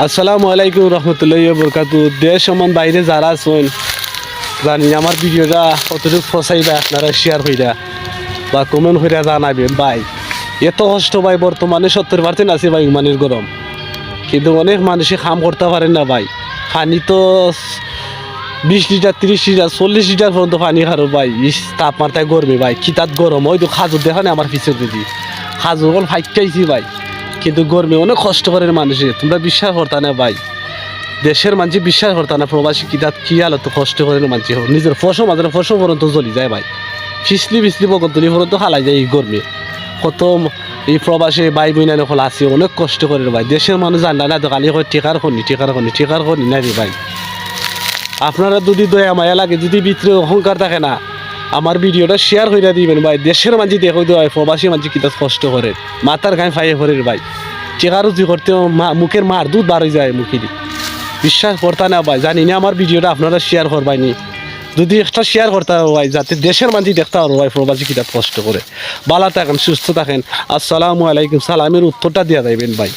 আসসালামু আলাইকুম রহমতুল্লাহি ওয়া বারাকাতুহু। দেশ সমান বাইরে যারা আছেন জানি আমার ভিডিওটা কতটুকু ফসাইবা আপনারা শেয়ার হইরা বা কমেন্ট হইরা জানাবেন ভাই। এত কষ্ট ভাই, বর্তমানে 70% আছে ভাই মানের গরম, কিন্তু অনেক মানুষে কাম করতে পারেন না ভাই। পানি তো 20 লিটার 30 লিটার 40 লিটার পর্যন্ত পানি খারো ভাই। তাপমাত্রায় গরমে ভাই, কিতাত গরম ওই তো খাজুর দেখা নেই আমার পিছের দিদি খাজুর বল ফাইকাইছি ভাই, কিন্তু গরমে অনেক কষ্ট করে মানুষে। তোমরা বিশ্বাস করতা না ভাই, দেশের মানুষ বিশ্বাস করতা না প্রবাসী কিতাত কি হালত কষ্ট করে মানুষ নিজের ফসল মাঝে ফসল পর্যন্ত জ্বলি যায় ভাই। ফিসলি বগতলি পর্যন্ত খালাই যায় এই গরমে। কত এই প্রবাসী ভাই বোন হল আছে অনেক কষ্ট করে ভাই। দেশের মানুষ জানলা না তো খালি কয় টেকার খনি না রে ভাই। আপনারা যদি দয়া মায়া লাগে, যদি ভিতরে অহংকার থাকে না, আমার ভিডিওটা শেয়ার করে দিবেন ভাই। দেশের মাঝে দেখো তো ভাই প্রবাসী মাঝে কিতা কষ্ট করে, মাথার গায়ে ফাইয়ে করে ভাই। চেকারুজি করতে মুখের মার দুধ বার হয়ে যায় মুখে। বিশ্বাস করতা না ভাই, জানি না আমার ভিডিওটা আপনারা শেয়ার করবাইনি। যদি একটা শেয়ার করতে হবে ভাই, যাতে দেশের মানুষ দেখতে পারবো ভাই প্রবাসী কিতা কষ্ট করে। ভালো থাকেন, সুস্থ থাকেন। আসসালামু আলাইকুম, সালামের উত্তরটা দিয়া যাইবেন ভাই।